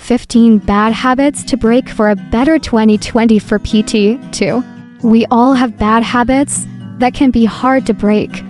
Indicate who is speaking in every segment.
Speaker 1: 15 bad habits to break for a better 2020 for PT. 2. We all have bad habits that can be hard to break,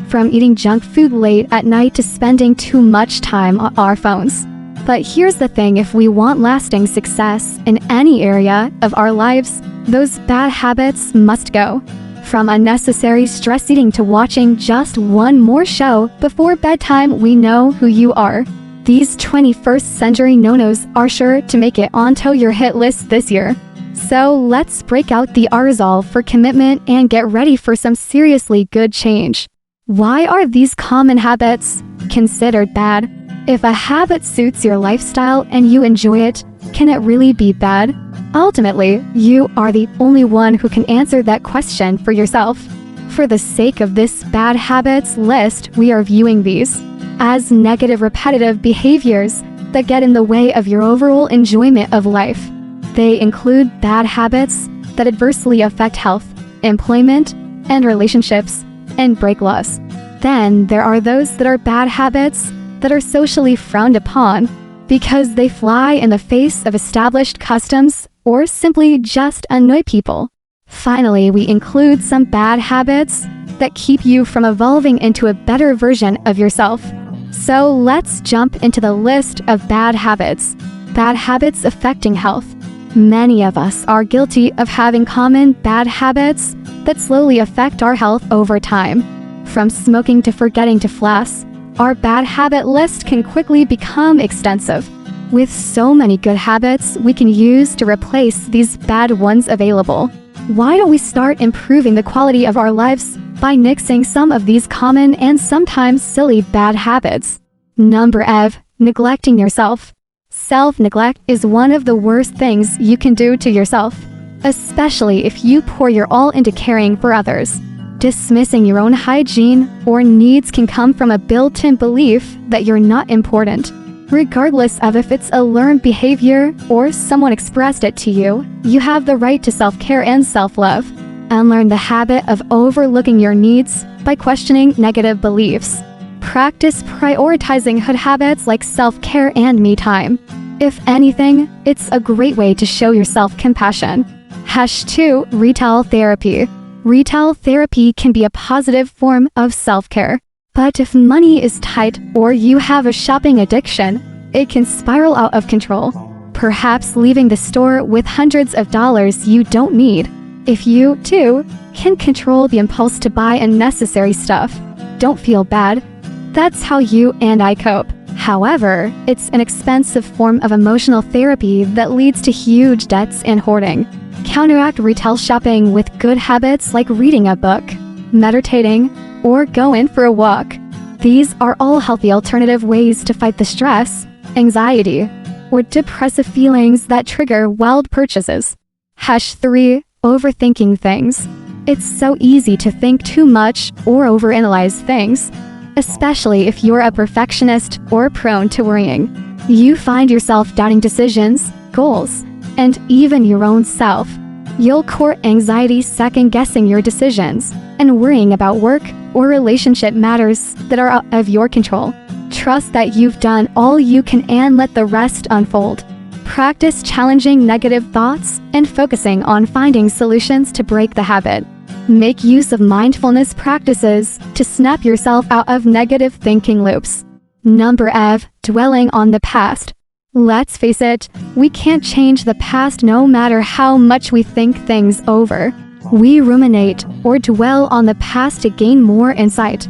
Speaker 1: from eating junk food late at night to spending too much time on our phones. But here's the thing, if we want lasting success in any area of our lives, those bad habits must go. From unnecessary stress eating to watching just one more show before bedtime, we know who you are. These 21st century no-nos are sure to make it onto your hit list this year. So let's break out the resolve for commitment and get ready for some seriously good change. Why are these common habits considered bad? If a habit suits your lifestyle and you enjoy it, can it really be bad? Ultimately, you are the only one who can answer that question for yourself. For the sake of this bad habits list, we are viewing these as negative repetitive behaviors that get in the way of your overall enjoyment of life. They include bad habits that adversely affect health, employment, and relationships, and break laws. Then there are those that are bad habits that are socially frowned upon because they fly in the face of established customs or simply just annoy people. Finally, we include some bad habits that keep you from evolving into a better version of yourself. So let's jump into the list of bad habits. Bad habits affecting health. Many of us are guilty of having common bad habits that slowly affect our health over time. From smoking to forgetting to floss, our bad habit list can quickly become extensive. With so many good habits we can use to replace these bad ones available, why don't we start improving the quality of our lives by nixing some of these common and sometimes silly bad habits? Number 5. Neglecting yourself. Self-neglect is one of the worst things you can do to yourself, especially if you pour your all into caring for others. Dismissing your own hygiene or needs can come from a built-in belief that you're not important. Regardless of if it's a learned behavior or someone expressed it to you, you have the right to self-care and self-love. Unlearn the habit of overlooking your needs by questioning negative beliefs. Practice prioritizing good habits like self-care and me time. If anything, it's a great way to show yourself compassion. 2. Retail therapy. Retail therapy can be a positive form of self-care. But if money is tight or you have a shopping addiction, it can spiral out of control, perhaps leaving the store with hundreds of dollars you don't need. If you, too, can control the impulse to buy unnecessary stuff, don't feel bad. That's how you and I cope. However, it's an expensive form of emotional therapy that leads to huge debts and hoarding. Counteract retail shopping with good habits like reading a book, meditating, or going for a walk. These are all healthy alternative ways to fight the stress, anxiety, or depressive feelings that trigger wild purchases. 3. Overthinking things. It's so easy to think too much or overanalyze things, especially if you're a perfectionist or prone to worrying. You find yourself doubting decisions, goals, and even your own self. You'll court anxiety second-guessing your decisions and worrying about work or relationship matters that are out of your control. Trust that you've done all you can and let the rest unfold. Practice challenging negative thoughts and focusing on finding solutions to break the habit. Make use of mindfulness practices to snap yourself out of negative thinking loops. Number 5. Dwelling on the past. Let's face it, we can't change the past no matter how much we think things over. We ruminate or dwell on the past to gain more insight.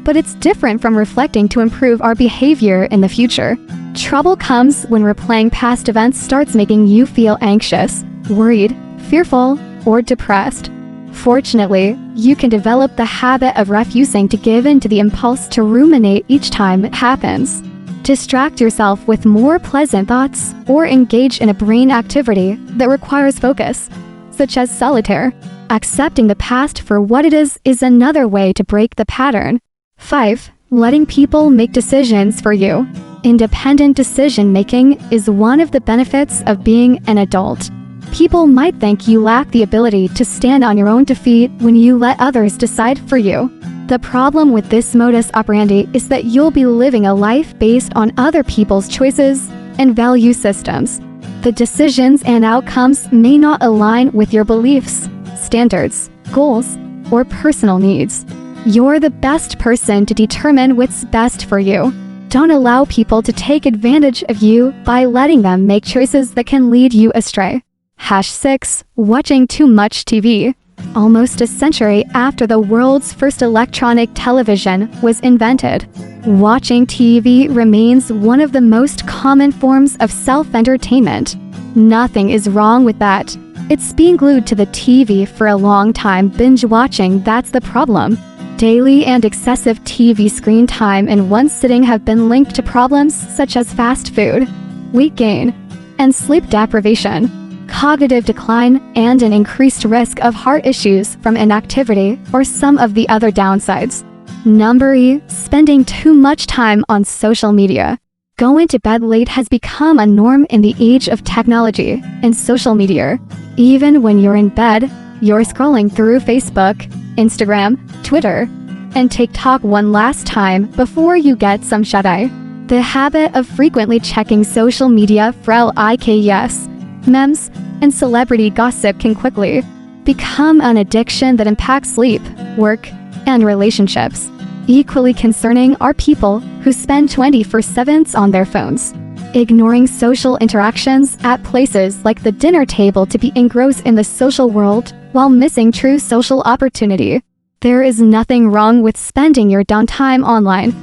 Speaker 1: But it's different from reflecting to improve our behavior in the future. Trouble comes when replaying past events starts making you feel anxious, worried, fearful, or depressed. Fortunately, you can develop the habit of refusing to give in to the impulse to ruminate each time it happens. Distract yourself with more pleasant thoughts or engage in a brain activity that requires focus, such as solitaire. Accepting the past for what it is another way to break the pattern. 5. Letting people make decisions for you. Independent decision-making is one of the benefits of being an adult. People might think you lack the ability to stand on your own 2 feet when you let others decide for you. The problem with this modus operandi is that you'll be living a life based on other people's choices and value systems. The decisions and outcomes may not align with your beliefs, standards, goals, or personal needs. You're the best person to determine what's best for you. Don't allow people to take advantage of you by letting them make choices that can lead you astray. #6. Watching too much TV. Almost a century after the world's first electronic television was invented, watching TV remains one of the most common forms of self-entertainment. Nothing is wrong with that. It's being glued to the TV for a long time binge watching that's the problem. Daily and excessive TV screen time in one sitting have been linked to problems such as fast food, weight gain, and sleep deprivation, cognitive decline, and an increased risk of heart issues from inactivity or some of the other downsides. Number E. Spending too much time on social media. Going to bed late has become a norm in the age of technology and social media. Even when you're in bed, you're scrolling through Facebook, Instagram, Twitter, and TikTok one last time before you get some shut-eye. The habit of frequently checking social media for likes, memes, and celebrity gossip can quickly become an addiction that impacts sleep, work, and relationships. Equally concerning are people who spend 24/7 on their phones, ignoring social interactions at places like the dinner table to be engrossed in the social world while missing true social opportunity. There is nothing wrong with spending your downtime online,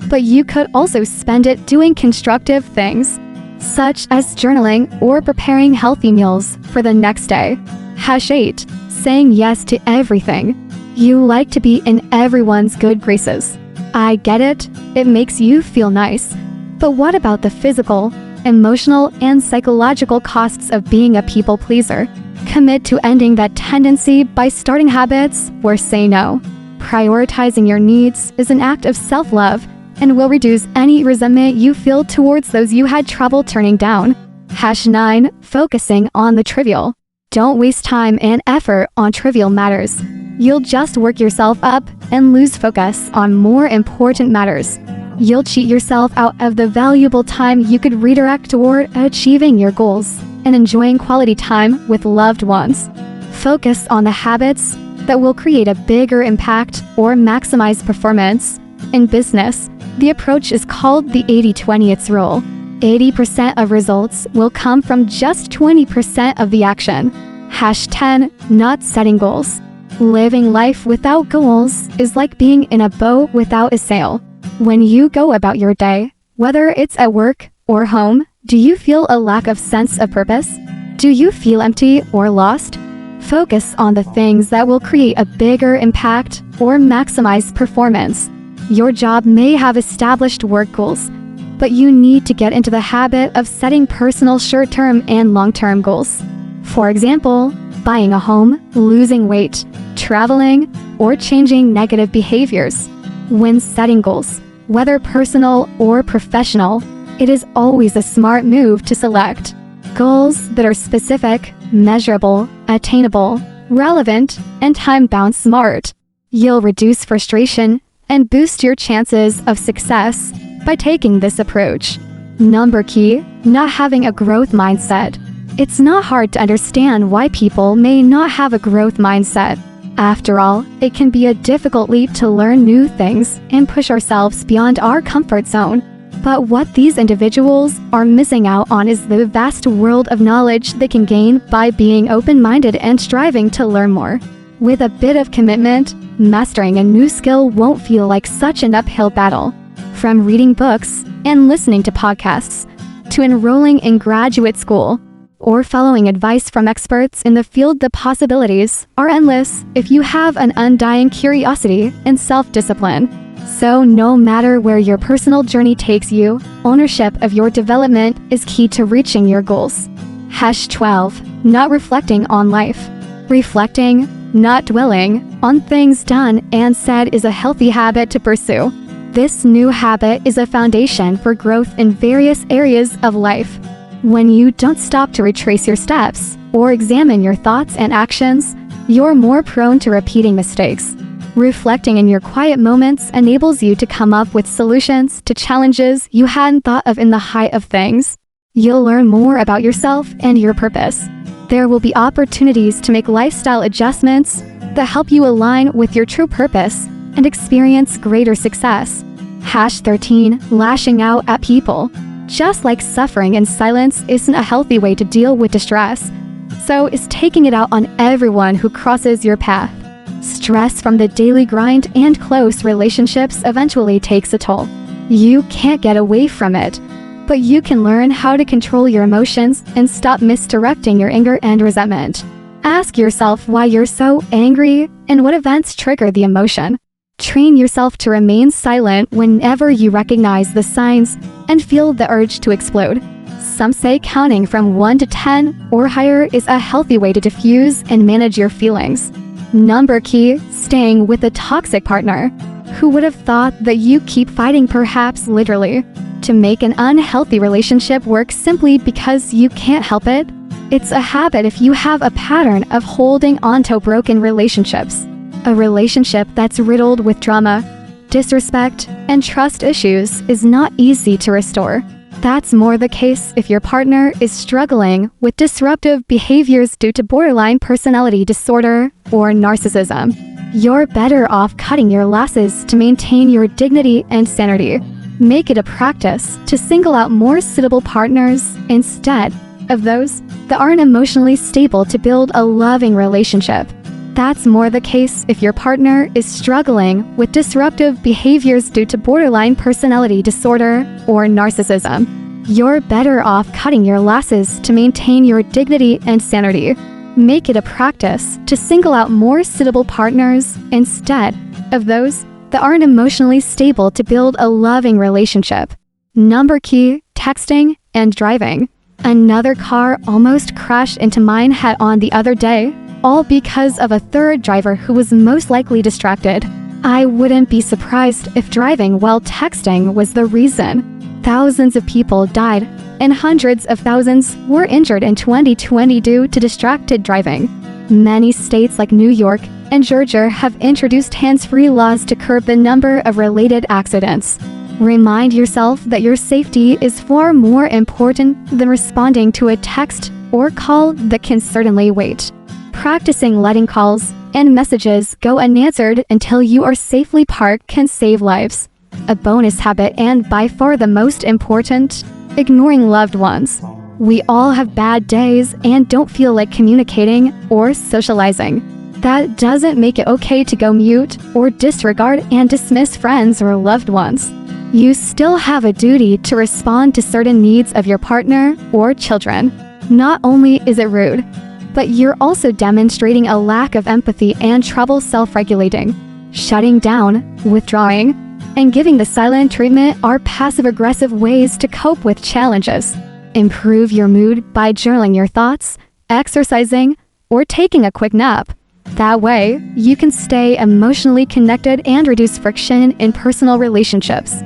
Speaker 1: but you could also spend it doing constructive things, such as journaling or preparing healthy meals for the next day. #8. Saying yes to everything. You like to be in everyone's good graces. I get it, it makes you feel nice. But what about the physical, emotional, and psychological costs of being a people pleaser? Commit to ending that tendency by starting habits where say no. Prioritizing your needs is an act of self-love and will reduce any resentment you feel towards those you had trouble turning down. #9. Focusing on the trivial. Don't waste time and effort on trivial matters. You'll just work yourself up and lose focus on more important matters. You'll cheat yourself out of the valuable time you could redirect toward achieving your goals and enjoying quality time with loved ones. Focus on the habits that will create a bigger impact or maximize performance. In business, the approach is called the 80-20 rule. 80% of results will come from just 20% of the action. #10. Not setting goals. Living life without goals is like being in a boat without a sail. When you go about your day, whether it's at work or home, do you feel a lack of sense of purpose? Do you feel empty or lost? Focus on the things that will create a bigger impact or maximize performance. Your job may have established work goals, but you need to get into the habit of setting personal short-term and long-term goals. For example, buying a home, losing weight, traveling, or changing negative behaviors. When setting goals, whether personal or professional, it is always a smart move to select goals that are specific, measurable, attainable, relevant, and time-bound. Smart. You'll reduce frustration and boost your chances of success by taking this approach. Number key, not having a growth mindset. It's not hard to understand why people may not have a growth mindset. After all, it can be a difficult leap to learn new things and push ourselves beyond our comfort zone. But what these individuals are missing out on is the vast world of knowledge they can gain by being open-minded and striving to learn more. With a bit of commitment, mastering a new skill won't feel like such an uphill battle. From reading books and listening to podcasts, to enrolling in graduate school, or following advice from experts in the field, the possibilities are endless if you have an undying curiosity and self-discipline. So no matter where your personal journey takes you, ownership of your development is key to reaching your goals. #12. Not reflecting on life. Reflecting, not dwelling, on things done and said is a healthy habit to pursue. This new habit is a foundation for growth in various areas of life. When you don't stop to retrace your steps or examine your thoughts and actions, you're more prone to repeating mistakes. Reflecting in your quiet moments enables you to come up with solutions to challenges you hadn't thought of in the height of things. You'll learn more about yourself and your purpose. There will be opportunities to make lifestyle adjustments that help you align with your true purpose and experience greater success. #13. Lashing out at people. Just like suffering in silence isn't a healthy way to deal with distress, so is taking it out on everyone who crosses your path. Stress from the daily grind and close relationships eventually takes a toll. You can't get away from it, but you can learn how to control your emotions and stop misdirecting your anger and resentment. Ask yourself why you're so angry and what events trigger the emotion. Train yourself to remain silent whenever you recognize the signs and feel the urge to explode. Some say counting from 1 to 10 or higher is a healthy way to diffuse and manage your feelings. Key, staying with a toxic partner. Who would have thought that you keep fighting, perhaps literally, to make an unhealthy relationship work simply because you can't help it? It's a habit if you have a pattern of holding onto broken relationships. A relationship that's riddled with drama, disrespect, and trust issues is not easy to restore. That's more the case if your partner is struggling with disruptive behaviors due to borderline personality disorder or narcissism. You're better off cutting your losses to maintain your dignity and sanity. Make it a practice to single out more suitable partners instead of those that aren't emotionally stable to build a loving relationship. That's more the case if your partner is struggling with disruptive behaviors due to borderline personality disorder or narcissism. You're better off cutting your losses to maintain your dignity and sanity. Make it a practice to single out more suitable partners instead of those that aren't emotionally stable to build a loving relationship. Key, texting and driving. Another car almost crashed into mine head-on the other day, all because of a third driver who was most likely distracted. I wouldn't be surprised if driving while texting was the reason. Thousands of people died, and hundreds of thousands were injured in 2020 due to distracted driving. Many states like New York and Georgia have introduced hands-free laws to curb the number of related accidents. Remind yourself that your safety is far more important than responding to a text or call that can certainly wait. Practicing letting calls and messages go unanswered until you are safely parked can save lives. A bonus habit, and by far the most important, ignoring loved ones. We all have bad days and don't feel like communicating or socializing. That doesn't make it okay to go mute or disregard and dismiss friends or loved ones. You still have a duty to respond to certain needs of your partner or children. Not only is it rude, but you're also demonstrating a lack of empathy and trouble self-regulating. Shutting down, withdrawing, and giving the silent treatment are passive-aggressive ways to cope with challenges. Improve your mood by journaling your thoughts, exercising, or taking a quick nap. That way, you can stay emotionally connected and reduce friction in personal relationships.